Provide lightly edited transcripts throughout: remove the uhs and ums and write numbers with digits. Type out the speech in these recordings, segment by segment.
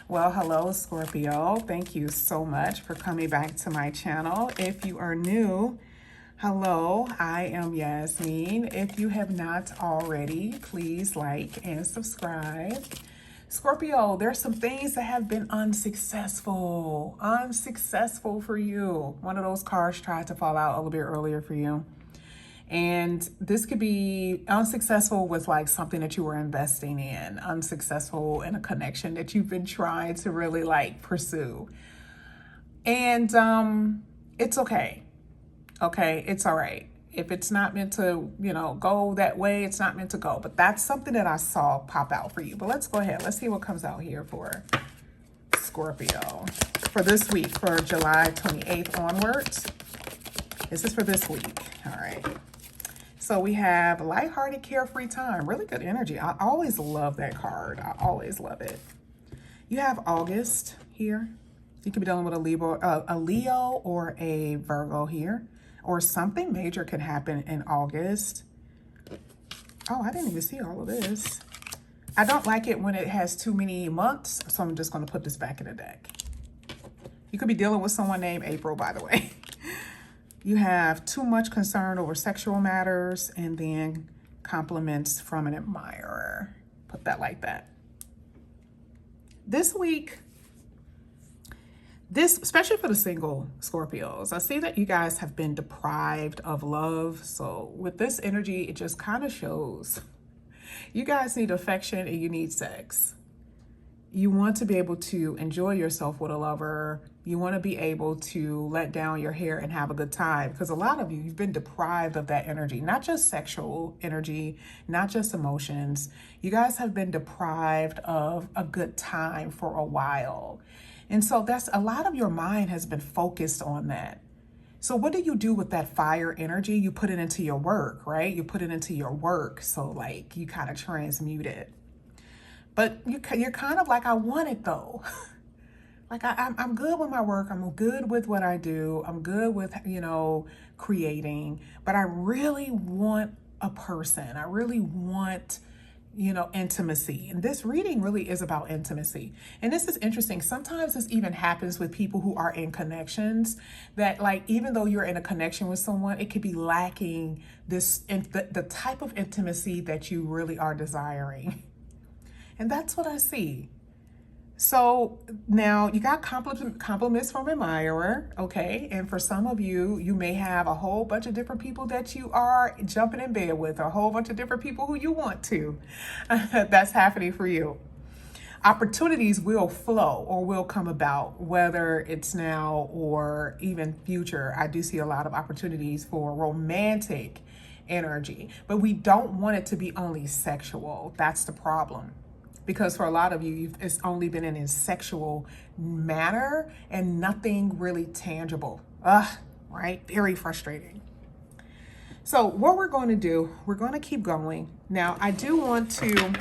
Well, hello, Scorpio. Thank you so much for coming back to my channel. If you are new, hello, I am Yasmin. If you have not already, please like and subscribe. Scorpio, there's some things that have been unsuccessful for you. One of those cars tried to fall out a little bit earlier for you. And this could be unsuccessful with like something that you were investing in, unsuccessful in a connection that you've been trying to really like pursue. And it's okay. Okay, it's all right. If it's not meant to, go that way, it's not meant to go. But that's something that I saw pop out for you. But let's go ahead. Let's see what comes out here for Scorpio for this week, for July 28th onwards. This is for this week. All right. So we have lighthearted, carefree time. Really good energy. I always love that card. I always love it. You have August here. You could be dealing with a Leo or a Virgo here. Or something major could happen in August. Oh, I didn't even see all of this. I don't like it when it has too many months, so I'm just going to put this back in the deck. You could be dealing with someone named April, by the way. You have too much concern over sexual matters, and then compliments from an admirer. Put that like that. This week, especially for the single Scorpios, I see that you guys have been deprived of love. So with this energy, it just kind of shows you guys need affection and you need sex. You want to be able to enjoy yourself with a lover. You want to be able to let down your hair and have a good time, because a lot of you've been deprived of that energy, not just sexual energy, not just emotions. You guys have been deprived of a good time for a while. And so that's a lot of your mind has been focused on that. So what do you do with that fire energy? You put it into your work, right? You put it into your work. So like you kind of transmute it. But you're kind of like, I want it though. Like I'm good with my work. I'm good with what I do. I'm good with, creating. But I really want a person. I really want, intimacy. And this reading really is about intimacy. And this is interesting. Sometimes this even happens with people who are in connections that, like, even though you're in a connection with someone, it could be lacking the type of intimacy that you really are desiring. And that's what I see. So now you got compliments from admirer, okay? And for some of you, you may have a whole bunch of different people that you are jumping in bed with, a whole bunch of different people who you want to. That's happening for you. Opportunities will flow or will come about, whether it's now or even future. I do see a lot of opportunities for romantic energy, but we don't want it to be only sexual. That's the problem. Because for a lot of you, it's only been in a sexual manner and nothing really tangible. Right? Very frustrating. So what we're going to do, we're going to keep going. Now, I do want to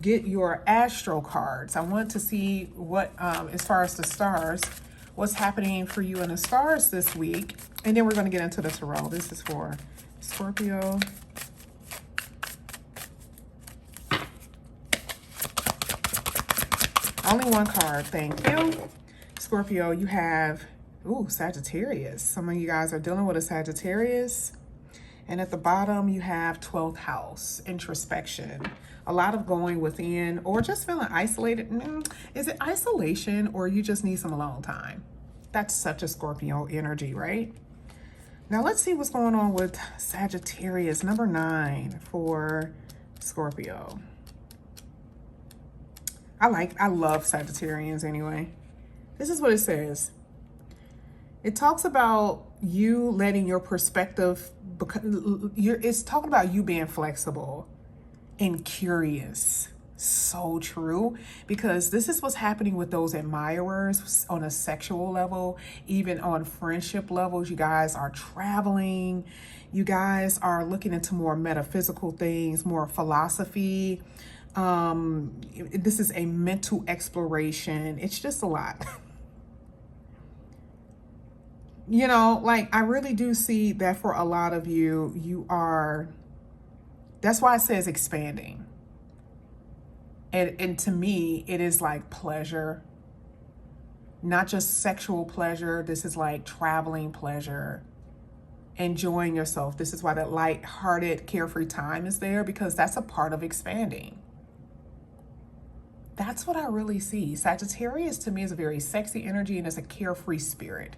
get your astro cards. I want to see what, as far as the stars, what's happening for you in the stars this week. And then we're going to get into the tarot. This is for Scorpio. Only one card, thank you. Scorpio, you have, Sagittarius. Some of you guys are dealing with a Sagittarius. And at the bottom, you have 12th house, introspection. A lot of going within or just feeling isolated. Is it isolation or you just need some alone time? That's such a Scorpio energy, right? Now let's see what's going on with Sagittarius, number 9 for Scorpio. I love Sagittarians anyway. This is what it says. It talks about you letting your perspective, it's talking about you being flexible and curious. So true, because this is what's happening with those admirers on a sexual level, even on friendship levels. You guys are traveling. You guys are looking into more metaphysical things, more philosophy. This is a mental exploration. It's just a lot. I really do see that for a lot of you, that's why it says expanding. And to me, it is like pleasure, not just sexual pleasure. This is like traveling pleasure, enjoying yourself. This is why that light-hearted, carefree time is there, because that's a part of expanding. That's what I really see. Sagittarius to me is a very sexy energy and it's a carefree spirit.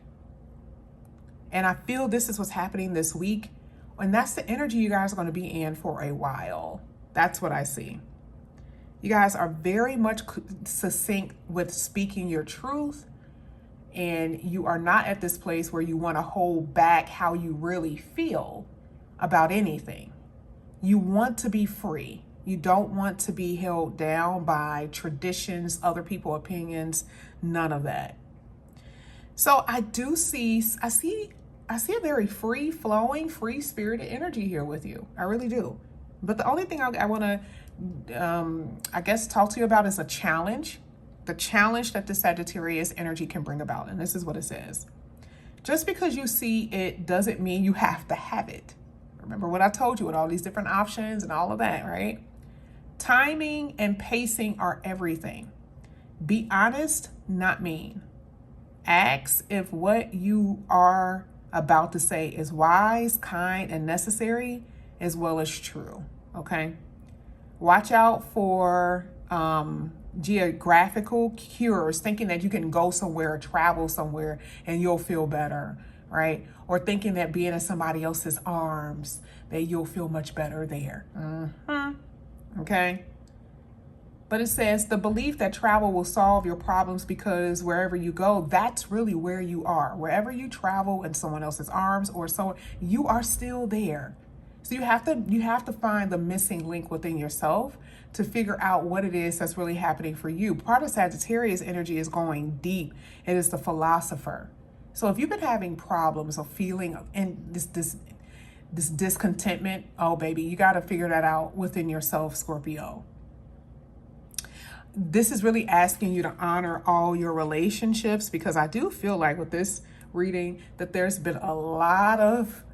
And I feel this is what's happening this week. And that's the energy you guys are going to be in for a while. That's what I see. You guys are very much succinct with speaking your truth. And you are not at this place where you want to hold back how you really feel about anything. You want to be free. You don't want to be held down by traditions, other people's opinions, none of that. So I see a very free flowing, free spirited energy here with you. I really do. But the only thing I want to, I guess, talk to you about is a challenge. The challenge that the Sagittarius energy can bring about. And this is what it says. Just because you see it doesn't mean you have to have it. Remember what I told you with all these different options and all of that, right? Timing and pacing are everything. Be honest, not mean. Ask if what you are about to say is wise, kind, and necessary, as well as true, okay? Watch out for geographical cures, thinking that you can go somewhere or travel somewhere and you'll feel better, right? Or thinking that being in somebody else's arms, that you'll feel much better there. Okay? But it says the belief that travel will solve your problems because wherever you go, that's really where you are. Wherever you travel in someone else's arms or so, you are still there. So you have to find the missing link within yourself to figure out what it is that's really happening for you. Part of Sagittarius energy is going deep. It is the philosopher. So if you've been having problems or feeling and this discontentment, oh baby, you got to figure that out within yourself, Scorpio. This is really asking you to honor all your relationships, because I do feel like with this reading that there's been a lot of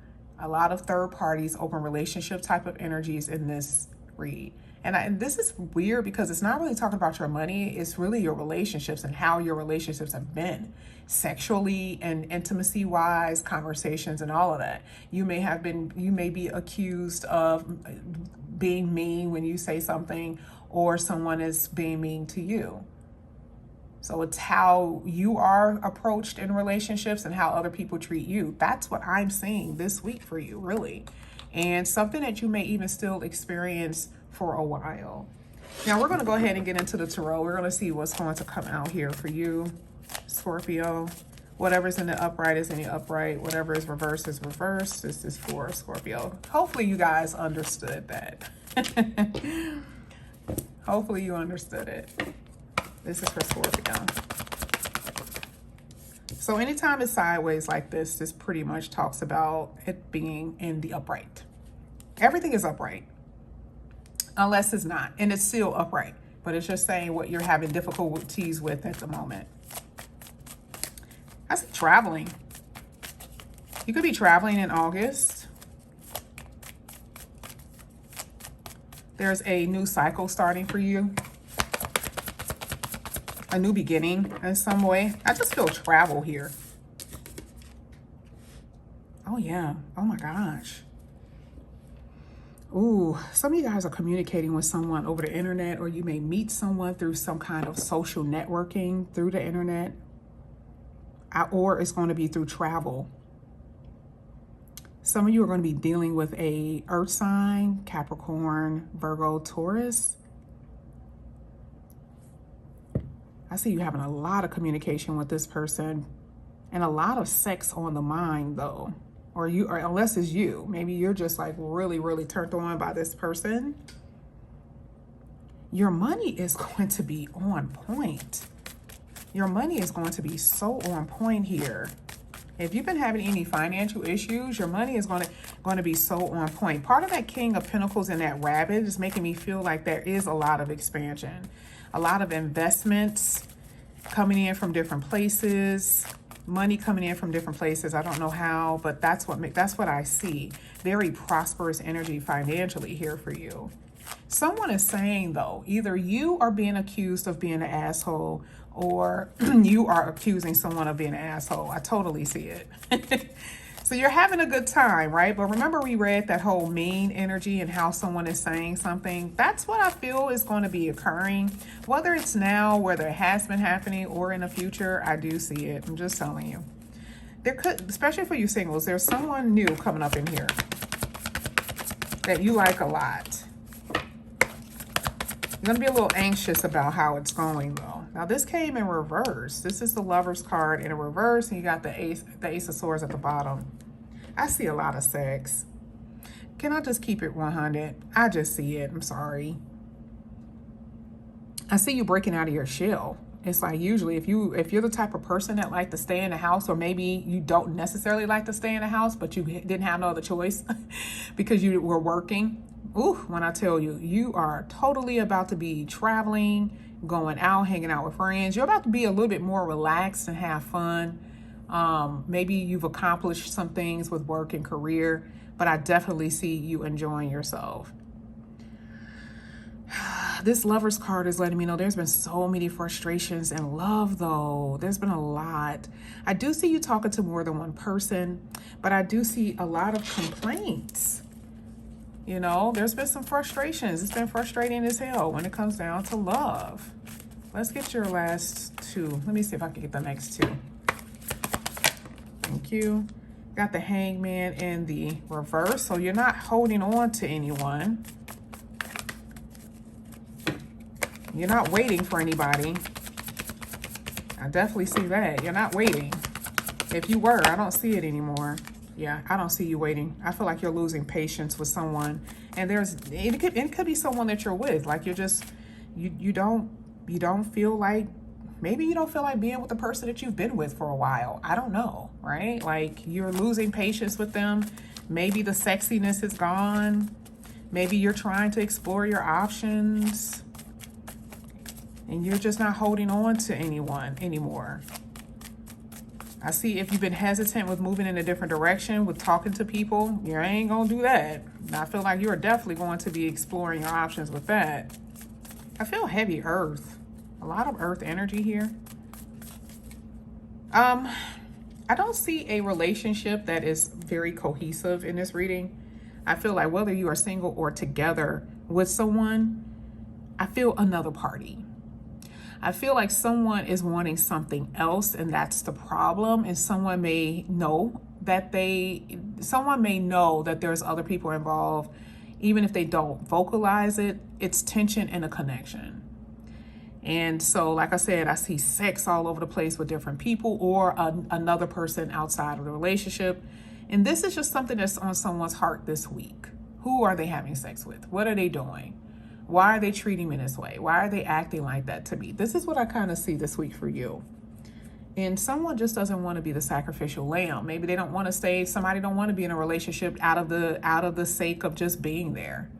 third parties, open relationship type of energies in this read. And this is weird because it's not really talking about your money. It's really your relationships and how your relationships have been sexually and intimacy wise, conversations and all of that. You may be accused of being mean when you say something, or someone is being mean to you. So it's how you are approached in relationships and how other people treat you. That's what I'm seeing this week for you, really. And something that you may even still experience for a while. Now we're going to go ahead and get into the tarot. We're going to see what's going to come out here for you, Scorpio. Whatever's in the upright is in the upright. Whatever is reversed is reversed. This is for Scorpio. Hopefully you guys understood that. Hopefully you understood it. This is for Scorpio. So anytime it's sideways like this pretty much talks about it being in the upright. Everything is upright. Unless it's not. And it's still upright. But it's just saying what you're having difficulties with at the moment. I see traveling. You could be traveling in August. There's a new cycle starting for you. A new beginning in some way. I just feel travel here. Oh yeah. Oh my gosh. Ooh, some of you guys are communicating with someone over the internet, or you may meet someone through some kind of social networking through the internet, or it's going to be through travel. Some of you are going to be dealing with a earth sign, Capricorn, Virgo, Taurus. I see you having a lot of communication with this person and a lot of sex on the mind though. Or unless it's you, maybe you're just like really, really turned on by this person. Your money is going to be on point. Your money is going to be so on point here. If you've been having any financial issues, your money is going to be so on point. Part of that King of Pentacles and that Rabbit is making me feel like there is a lot of expansion, a lot of investments coming in from different places, money coming in from different places. I don't know how, but that's what I see. Very prosperous energy financially here for you. Someone is saying, though, either you are being accused of being an asshole or you are accusing someone of being an asshole. I totally see it. So you're having a good time, right? But remember we read that whole mean energy and how someone is saying something. That's what I feel is going to be occurring. Whether it's now, whether it has been happening, or in the future, I do see it. I'm just telling you. There could, especially for you singles, there's someone new coming up in here that you like a lot. You're going to be a little anxious about how it's going, though. Now, this came in reverse. This is the Lover's card in a reverse, and you got the Ace of Swords at the bottom. I see a lot of sex. Can I just keep it 100? I just see it. I'm sorry. I see you breaking out of your shell. It's like usually if you're the type of person that like to stay in the house, or maybe you don't necessarily like to stay in the house, but you didn't have no other choice because you were working. Ooh, when I tell you, you are totally about to be traveling, going out, hanging out with friends. You're about to be a little bit more relaxed and have fun. Maybe you've accomplished some things with work and career, but I definitely see you enjoying yourself. This Lover's card is letting me know there's been so many frustrations in love, though. There's been a lot. I do see you talking to more than one person, but I do see a lot of complaints. You know, there's been some frustrations. It's been frustrating as hell when it comes down to love. Let's get your last two. Let me see if I can get the next two. Thank you. Got the Hangman in the reverse, so you're not holding on to anyone. You're not waiting for anybody. I definitely see that. You're not waiting. If you were, I don't see it anymore. Yeah, I don't see you waiting. I feel like you're losing patience with someone, and it could be someone that you're with. Like you're just you don't feel like, maybe you don't feel like being with the person that you've been with for a while. I don't know, right? Like you're losing patience with them. Maybe the sexiness is gone. Maybe you're trying to explore your options, and you're just not holding on to anyone anymore. I see if you've been hesitant with moving in a different direction, with talking to people, you ain't gonna do that. I feel like you're definitely going to be exploring your options with that. I feel heavy earth. A lot of earth energy here. I don't see a relationship that is very cohesive in this reading. I feel like whether you are single or together with someone, I feel another party. I feel like someone is wanting something else, and that's the problem. And someone may know that there's other people involved, even if they don't vocalize it. It's tension in a connection. And so, like I said, I see sex all over the place with different people, or another person outside of the relationship. And this is just something that's on someone's heart this week. Who are they having sex with? What are they doing? Why are they treating me this way? Why are they acting like that to me? This is what I kind of see this week for you. And someone just doesn't want to be the sacrificial lamb. Maybe they don't want to stay. Somebody don't want to be in a relationship out of the sake of just being there.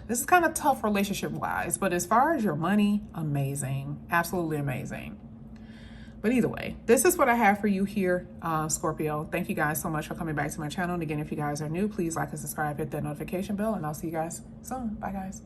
This is kind of tough relationship wise, but as far as your money, amazing, absolutely amazing. But either way, this is what I have for you here, Scorpio. Thank you guys so much for coming back to my channel. And again, if you guys are new, please like and subscribe, hit that notification bell, and I'll see you guys soon. Bye, guys.